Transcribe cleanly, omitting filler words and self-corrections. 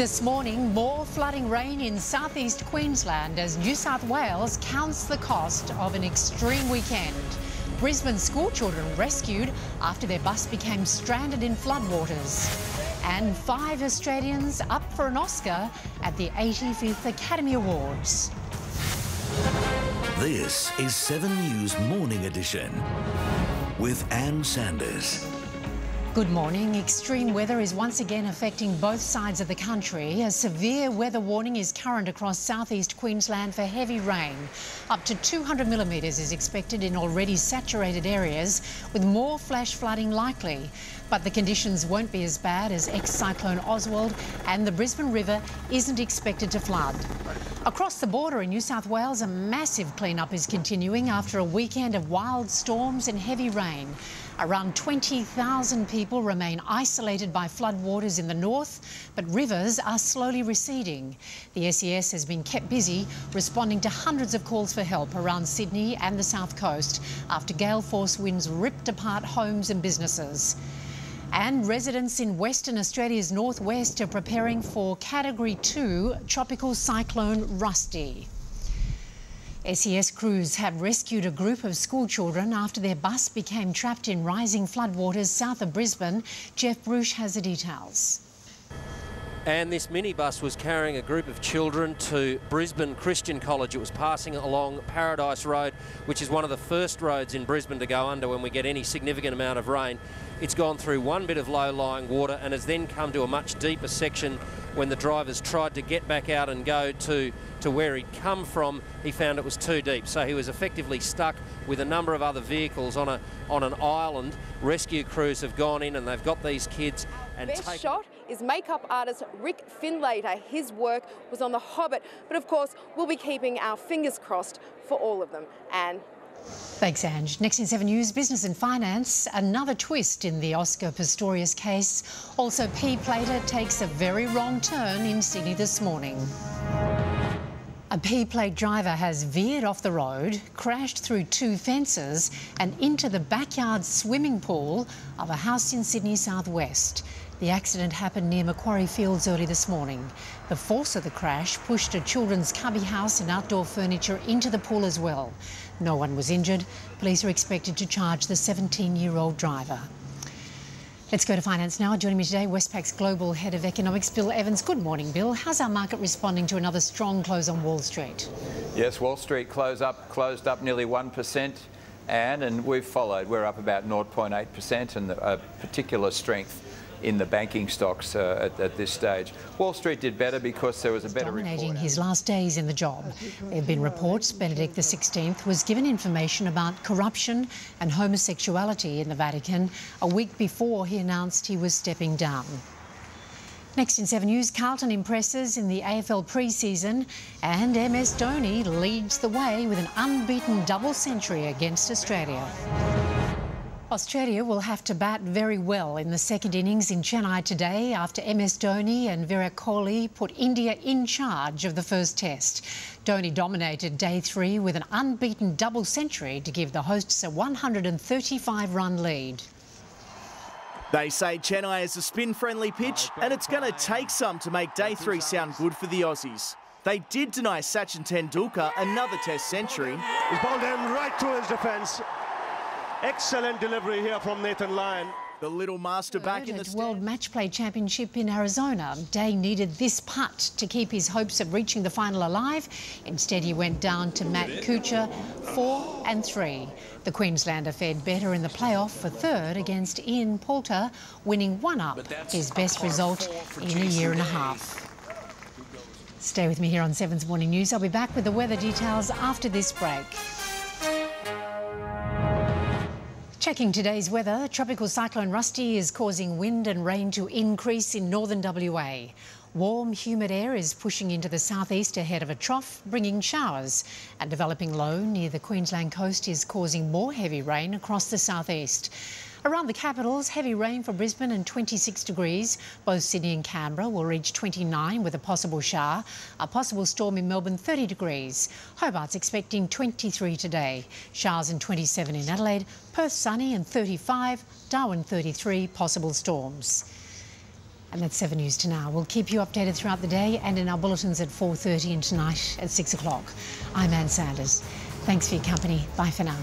This morning, more flooding rain in southeast Queensland as New South Wales counts the cost of an extreme weekend. Brisbane schoolchildren rescued after their bus became stranded in floodwaters. And 5 Australians up for an Oscar at the 85th Academy Awards. This is 7 News Morning Edition with Ann Sanders. Good morning. Extreme weather is once again affecting both sides of the country. A severe weather warning is current across southeast Queensland for heavy rain. Up to 200 millimetres is expected in already saturated areas, with more flash flooding likely. But the conditions won't be as bad as ex-cyclone Oswald, and the Brisbane River isn't expected to flood. Across the border in New South Wales, a massive clean-up is continuing after a weekend of wild storms and heavy rain. Around 20,000 people remain isolated by floodwaters in the north, but rivers are slowly receding. The SES has been kept busy responding to hundreds of calls for help around Sydney and the south coast after gale force winds ripped apart homes and businesses. And residents in Western Australia's northwest are preparing for Category 2 Tropical Cyclone Rusty. SES crews have rescued a group of schoolchildren after their bus became trapped in rising floodwaters south of Brisbane. Jeff Bruce has the details. And this minibus was carrying a group of children to Brisbane Christian College. It was passing along Paradise Road, which is one of the first roads in Brisbane to go under when we get any significant amount of rain. It's gone through one bit of low-lying water and has then come to a much deeper section. When the drivers tried to get back out and go to where he'd come from, he found it was too deep. So he was effectively stuck with a number of other vehicles on an island. Rescue crews have gone in and they've got these kids and Best shot is makeup artist Rick Finlater. His work was on The Hobbit, but of course we'll be keeping our fingers crossed for all of them. And thanks, Ange. Next in 7 News, business and finance. Another twist in the Oscar Pistorius case. Also, P. Plater takes a very wrong turn in Sydney this morning. A P-plate driver has veered off the road, crashed through 2 fences and into the backyard swimming pool of a house in Sydney southwest. The accident happened near Macquarie Fields early this morning. The force of the crash pushed a children's cubby house and outdoor furniture into the pool as well. No one was injured. Police are expected to charge the 17-year-old driver. Let's go to finance now. Joining me today, Westpac's Global Head of Economics, Bill Evans. Good morning, Bill. How's our market responding to another strong close on Wall Street? Yes, Wall Street closed up nearly 1%, and we've followed. We're up about 0.8%, and a particular strength in the banking stocks at this stage. Wall Street did better because there was a better report. Dominating his last days in the job. There have been reports Benedict XVI was given information about corruption and homosexuality in the Vatican a week before he announced he was stepping down. Next in 7 News, Carlton impresses in the AFL pre-season and MS Dhoni leads the way with an unbeaten double century against Australia. Australia will have to bat very well in the second innings in Chennai today after MS Dhoni and Virat Kohli put India in charge of the first test. Dhoni dominated day 3 with an unbeaten double century to give the hosts a 135-run lead. They say Chennai is a spin-friendly pitch and it's going to take some to make day 3 sound good for the Aussies. They did deny Sachin Tendulkar another test century. He's bowled him right through his defence. Excellent delivery here from Nathan Lyon. The little master back in the stand. World Match Play Championship in Arizona. Day needed this putt to keep his hopes of reaching the final alive. Instead, he went down to Matt Kuchar, 4 and 3. The Queenslander fared better in the playoff for third against Ian Poulter, winning 1 up, his best result in a year and a half. Stay with me here on 7's Morning News. I'll be back with the weather details after this break. Checking today's weather, Tropical Cyclone Rusty is causing wind and rain to increase in northern WA. Warm, humid air is pushing into the southeast ahead of a trough, bringing showers. And developing low near the Queensland coast is causing more heavy rain across the southeast. Around the capitals, heavy rain for Brisbane and 26 degrees. Both Sydney and Canberra will reach 29 with a possible shower. A possible storm in Melbourne, 30 degrees. Hobart's expecting 23 today. Showers and 27 in Adelaide. Perth sunny and 35. Darwin 33, possible storms. And that's 7 News to now. We'll keep you updated throughout the day and in our bulletins at 4:30 and tonight at 6 o'clock. I'm Ann Sanders. Thanks for your company. Bye for now.